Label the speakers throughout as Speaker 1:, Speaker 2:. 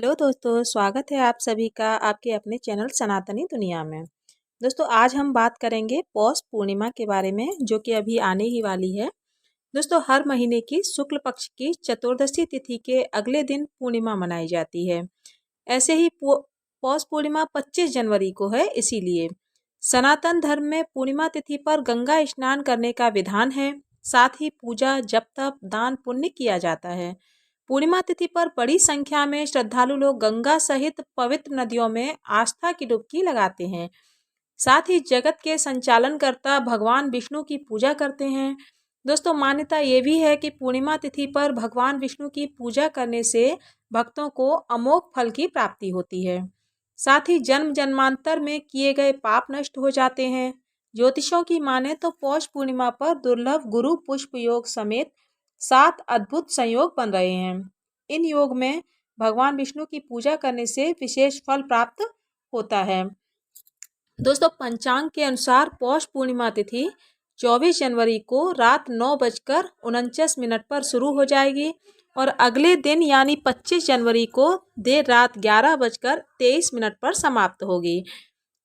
Speaker 1: Hello दोस्तों, स्वागत है आप सभी का आपके अपने चैनल सनातनी दुनिया में। दोस्तों, आज हम बात करेंगे पौष पूर्णिमा के बारे में, जो कि अभी आने ही वाली है। दोस्तों, हर महीने की शुक्ल पक्ष की चतुर्दशी तिथि के अगले दिन पूर्णिमा मनाई जाती है। ऐसे ही पौष पूर्णिमा 25 जनवरी को है। इसीलिए सनातन धर्म में पूर्णिमा तिथि पर गंगा स्नान करने का विधान है। साथ ही पूजा, जप तप, दान पुण्य किया जाता है। पूर्णिमा तिथि पर बड़ी संख्या में श्रद्धालु लोग गंगा सहित पवित्र नदियों में आस्था की डुबकी लगाते हैं। साथ ही जगत के संचालनकर्ता भगवान विष्णु की पूजा करते हैं। दोस्तों, मान्यता ये भी है कि पूर्णिमा तिथि पर भगवान विष्णु की पूजा करने से भक्तों को अमोघ फल की प्राप्ति होती है। साथ ही जन्म जन्मांतर में किए गए पाप नष्ट हो जाते हैं। ज्योतिषों की माने तो पौष पूर्णिमा पर दुर्लभ गुरु पुष्प योग समेत 7 अद्भुत संयोग बन रहे हैं। इन योग में भगवान विष्णु की पूजा करने से विशेष फल प्राप्त होता है। दोस्तों, पंचांग के अनुसार पौष पूर्णिमा तिथि 24 जनवरी को रात 9:49 पर शुरू हो जाएगी और अगले दिन यानी 25 जनवरी को देर रात 11:23 पर समाप्त होगी।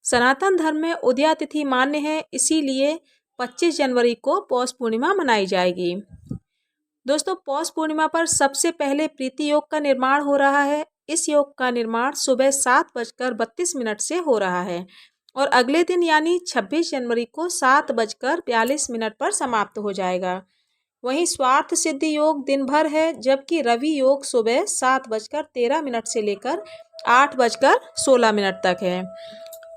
Speaker 1: सनातन धर्म में उदया तिथि मान्य है, इसीलिए 25 जनवरी को पौष पूर्णिमा मनाई जाएगी। दोस्तों, पौष पूर्णिमा पर सबसे पहले प्रीति योग का निर्माण हो रहा है। इस योग का निर्माण सुबह 7:32 से हो रहा है और अगले दिन यानी 26 जनवरी को 7:42 पर समाप्त हो जाएगा। वहीं स्वार्थ सिद्धि योग दिन भर है, जबकि रवि योग सुबह 7:13 से लेकर 8:16 तक है।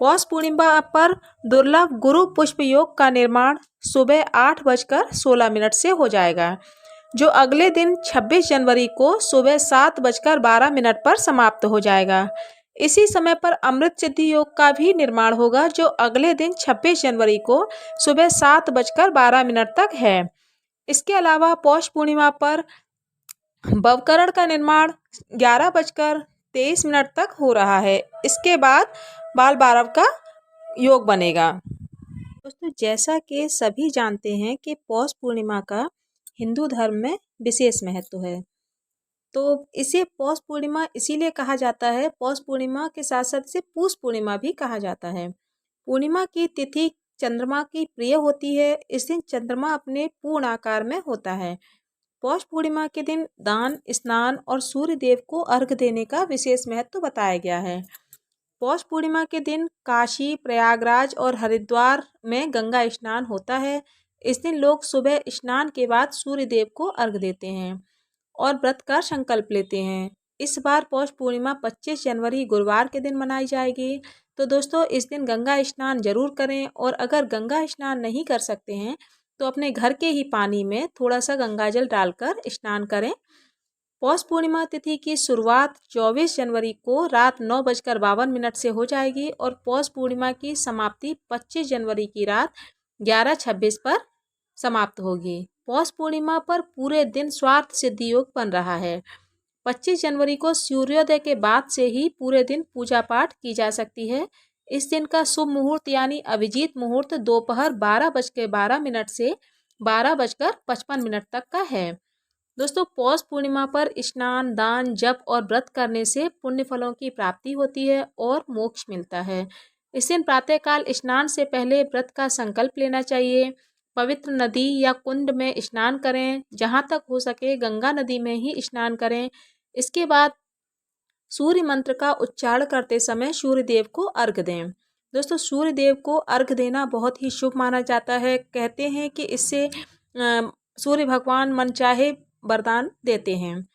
Speaker 1: पौष पूर्णिमा पर दुर्लभ गुरु पुष्प योग का निर्माण सुबह 8:16 से हो जाएगा, जो अगले दिन 26 जनवरी को सुबह 7:12 पर समाप्त हो जाएगा। इसी समय पर अमृत सिद्धि योग का भी निर्माण होगा, जो अगले दिन 26 जनवरी को सुबह 7:12 तक है। इसके अलावा पौष पूर्णिमा पर भवकरण का निर्माण 11:23 तक हो रहा है। इसके बाद बाल भैरव का योग बनेगा। दोस्तों, जैसा कि सभी जानते हैं कि पौष पूर्णिमा का हिंदू धर्म में विशेष महत्व है, तो इसे पौष पूर्णिमा इसीलिए कहा जाता है। पौष पूर्णिमा के साथ साथ इसे पूष पूर्णिमा भी कहा जाता है। पूर्णिमा की तिथि चंद्रमा की प्रिय होती है। इस दिन चंद्रमा अपने पूर्ण आकार में होता है। पौष पूर्णिमा के दिन दान, स्नान और सूर्य देव को अर्घ देने का विशेष महत्व बताया गया है। पौष पूर्णिमा के दिन काशी, प्रयागराज और हरिद्वार में गंगा स्नान होता है। इस दिन लोग सुबह स्नान के बाद सूर्य देव को अर्घ देते हैं और व्रत का संकल्प लेते हैं। इस बार पौष पूर्णिमा 25 जनवरी गुरुवार के दिन मनाई जाएगी। तो दोस्तों, इस दिन गंगा स्नान जरूर करें और अगर गंगा स्नान नहीं कर सकते हैं तो अपने घर के ही पानी में थोड़ा सा गंगाजल डालकर स्नान करें। पौष पूर्णिमा तिथि की शुरुआत 24 जनवरी को रात 9:52 से हो जाएगी और पौष पूर्णिमा की समाप्ति 25 जनवरी की रात 11:26 पर समाप्त होगी। पौष पूर्णिमा पर पूरे दिन स्वार्थ सिद्धि योग बन रहा है। 25 जनवरी को सूर्योदय के बाद से ही पूरे दिन पूजा पाठ की जा सकती है। इस दिन का शुभ मुहूर्त यानी अभिजीत मुहूर्त दोपहर 12:12 से 12:55 तक का है। दोस्तों, पौष पूर्णिमा पर स्नान, दान, जप और व्रत करने से पुण्य फलों की प्राप्ति होती है और मोक्ष मिलता है। इस दिन प्रातःकाल स्नान से पहले व्रत का संकल्प लेना चाहिए। पवित्र नदी या कुंड में स्नान करें। जहाँ तक हो सके गंगा नदी में ही स्नान करें। इसके बाद सूर्य मंत्र का उच्चारण करते समय सूर्य देव को अर्घ दें। दोस्तों, सूर्य देव को अर्घ देना बहुत ही शुभ माना जाता है। कहते हैं कि इससे सूर्य भगवान मनचाहे वरदान देते हैं।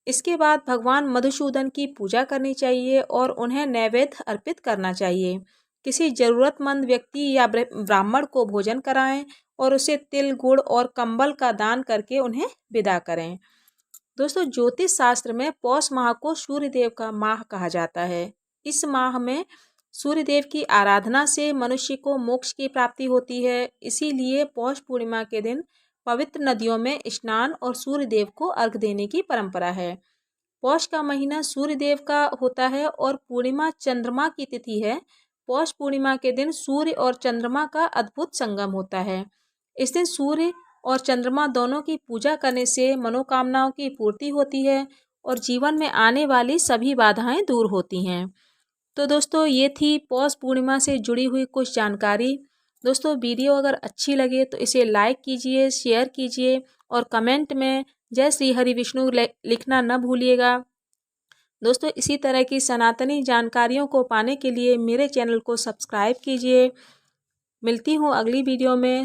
Speaker 1: इसके बाद भगवान मधुसूदन की पूजा करनी चाहिए और उन्हें नैवेद्य अर्पित करना चाहिए। किसी जरूरतमंद व्यक्ति या ब्राह्मण को भोजन कराएं और उसे तिल, गुड़ और कंबल का दान करके उन्हें विदा करें। दोस्तों, ज्योतिष शास्त्र में पौष माह को सूर्य देव का माह कहा जाता है। इस माह में सूर्य देव की आराधना से मनुष्य को मोक्ष की प्राप्ति होती है। इसीलिए पौष पूर्णिमा के दिन पवित्र नदियों में स्नान और सूर्य देव को अर्घ देने की परंपरा है। पौष का महीना सूर्य देव का होता है और पूर्णिमा चंद्रमा की तिथि है। पौष पूर्णिमा के दिन सूर्य और चंद्रमा का अद्भुत संगम होता है। इस दिन सूर्य और चंद्रमा दोनों की पूजा करने से मनोकामनाओं की पूर्ति होती है और जीवन में आने वाली सभी बाधाएं दूर होती हैं। तो दोस्तों ये थी पौष पूर्णिमा से जुड़ी हुई कुछ जानकारी। दोस्तों वीडियो अगर अच्छी लगे तो इसे लाइक कीजिए, शेयर कीजिए और कमेंट में जय श्री हरि विष्णु लिखना न भूलिएगा। दोस्तों इसी तरह की सनातनी जानकारियों को पाने के लिए मेरे चैनल को सब्सक्राइब कीजिए। मिलती हूँ अगली वीडियो में।